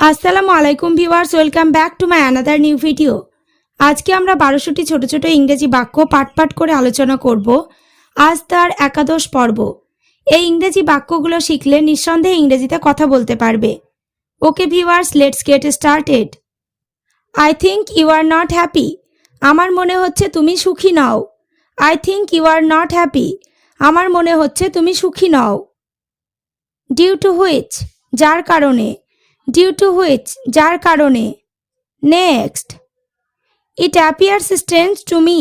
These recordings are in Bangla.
আসসালামু আলাইকুম viewers, welcome back to my another new video. আজকে আমরা 12টি ছোট ছোট ইংরেজি বাক্য পাঠ পাঠ করে আলোচনা করব। আজ তার একাদশ পর্ব। এই ইংরেজি বাক্যগুলো শিখলে নিঃসন্দেহে ইংরেজিতে কথা বলতে পারবে। Okay viewers, let's get started. I think you are not happy. আমার মনে হচ্ছে তুমি সুখী নও। I think you are not happy. আমার মনে হচ্ছে তুমি সুখী নও। ডিউ টু হুইচ, যার কারণে। ডিউ টু হুইচ, যার কারণে। Next, it appears strange to me.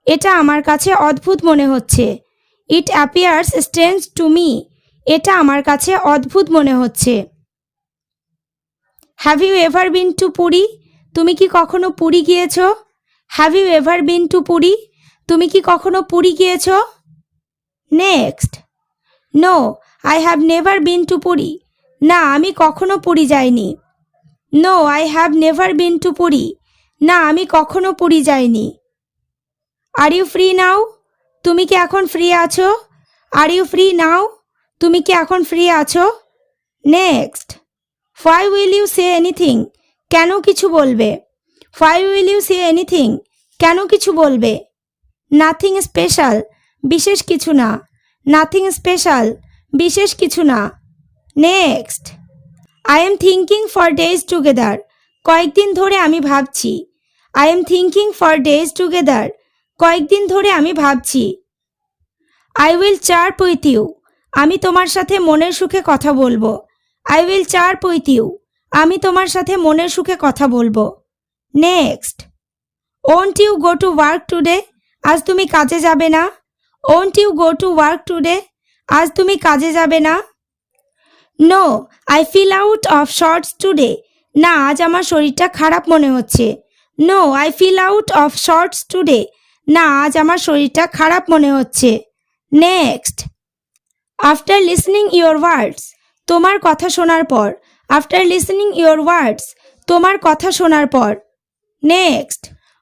এটা আমার কাছে অদ্ভুত মনে হচ্ছে। It appears strange to me. এটা আমার কাছে অদ্ভুত মনে হচ্ছে। Have you ever been to Puri. তুমি কি কখনো পুরী গিয়েছ? Have you ever been to Puri. তুমি কি কখনো পুরী গিয়েছ? Next, no I have never been to Puri. না, আমি কখনো পুরী যাইনি। No I have never been to Puri. না, আমি কখনো পুরী যাইনি। Are you free now. তুমি কি এখন ফ্রি আছো? Are you free now. তুমি কি এখন ফ্রি আছো? Next, why will you say anything. কেন কিছু বলবে? Why will you say anything. কেন কিছু বলবে? নাথিং স্পেশাল, বিশেষ কিছু না। নাথিং স্পেশাল, বিশেষ কিছু না। Next, I am thinking for days together. কয়েকদিন ধরে আমি ভাবছি। I am thinking for days together. কয়েকদিন ধরে আমি ভাবছি। I will chirp with you. আমি তোমার সাথে মনের সুখে কথা বলবো। I will chirp with you. আমি তোমার সাথে মনের সুখে কথা বলবো। Next, won't you go to work today. আজ তুমি কাজে যাবে না? Won't you go to work today. আজ তুমি কাজে যাবে না? No I feel out of sorts today. না, আজ আমার শরীরটা খারাপ মনে হচ্ছে। No I feel out of sorts today. না, আজ আমার শরীরটা খারাপ মনে হচ্ছে। Next, after listening your words. তোমার কথা শোনার পর। After listening your words. তোমার কথা শোনার পর। Next,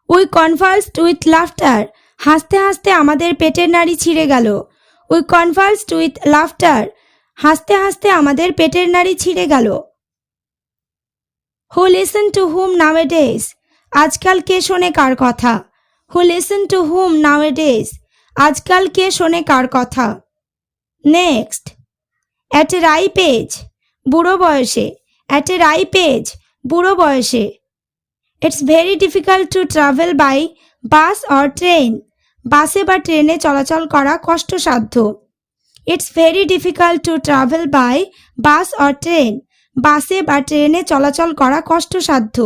we convulsed with laughter. হাসতে হাসতে আমাদের পেটের নাড়ি ছিঁড়ে গেল। We convulsed with laughter. হাসতে হাসতে আমাদের পেটের নাড়ি ছিঁড়ে গেল। হু লিসেন টু হুম নাওএডেজ। আজকাল কে শোনে কার কথা? Who listen to whom nowadays. আজকাল কে শোনে কার কথা? Next, at a ripe age, বুড়ো বয়সে। অ্যাট এ রাইপ এজ, বুড়ো বয়সে। It's very difficult to travel by bus or train. বাসে বা ট্রেনে চলাচল করা কষ্টসাধ্য। It's very difficult to travel by bus or train. বাসে বা ট্রেনে চলাচল করা কষ্টসাধ্য।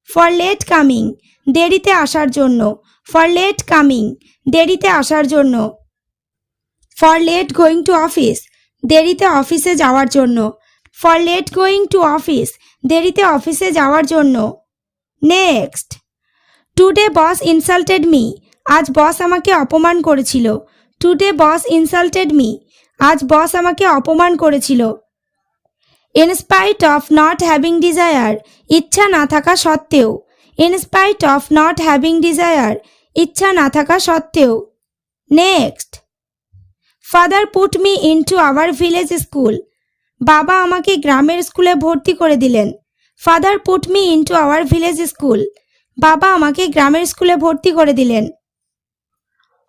ফর লেট কামিং, দেরিতে আসার জন্য। ফর লেট কামিং, দেরিতে আসার জন্য। For late going to office, দেরিতে অফিসে যাওয়ার জন্য। For late going to office, দেরিতে অফিসে যাওয়ার জন্য। Next, today boss insulted me. আজ বস আমাকে অপমান করেছিল। Today boss insulted me. আজ বস আমাকে অপমান করেছিল। In spite of not having desire, ইচ্ছা না থাকা সত্ত্বেও। In spite of not having desire, ইচ্ছা না থাকা সত্ত্বেও। Next, father put me into our village school. বাবা আমাকে গ্রামের স্কুলে ভর্তি করে দিলেন। Father put me into our village school. বাবা আমাকে গ্রামের স্কুলে ভর্তি করে দিলেন।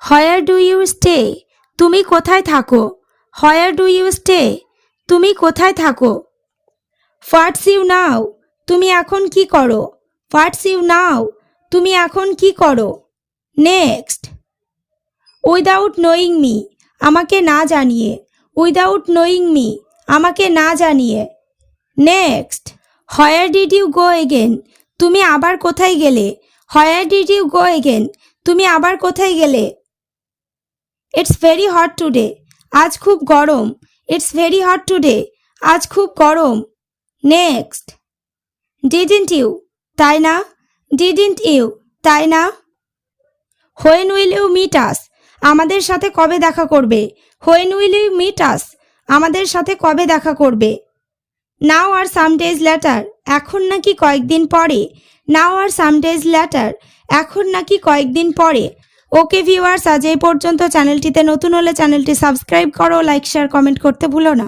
হোয়ার ডু ইউ স্টে, তুমি কোথায় থাকো? হোয়ার ডু ইউ স্টে, তুমি কোথায় থাকো? হোয়াটস ইউ নাও, তুমি এখন কি করো? হোয়াটস ইউ নাও, তুমি এখন কি করো? নেক্সট, উইদাউট নোয়িং মি, আমাকে না জানিয়ে। উইদাউট নোয়িং মি, আমাকে না জানিয়ে। Next, where did you go again, তুমি আবার কোথায় গেলে? Where did you go again, তুমি আবার কোথায় গেলে? ইটস ভেরি হট টুডে, আজ খুব গরম। ইটস ভেরি হট টুডে, আজ খুব গরম। নেক্সট, ডিডন্ট ইউ, তাই না? ডিডন্ট ইউ, তাই না? হোয়েন উইল ইউ মিট আস, আমাদের সাথে কবে দেখা করবে? হোয়েন উইল ইউ মিট আস, আমাদের সাথে কবে দেখা করবে? নাও আর সাম ডেজ লেটার, এখন নাকি কয়েকদিন পরে। নাও আর সাম ডেজ লেটার, এখন নাকি কয়েকদিন পরে। ওকে ভিউয়ার্স, আজ এই পর্যন্ত। চ্যানেলটিতে নতুন হলে চ্যানেলটি সাবস্ক্রাইব করো, লাইক শেয়ার কমেন্ট করতে ভুলো না।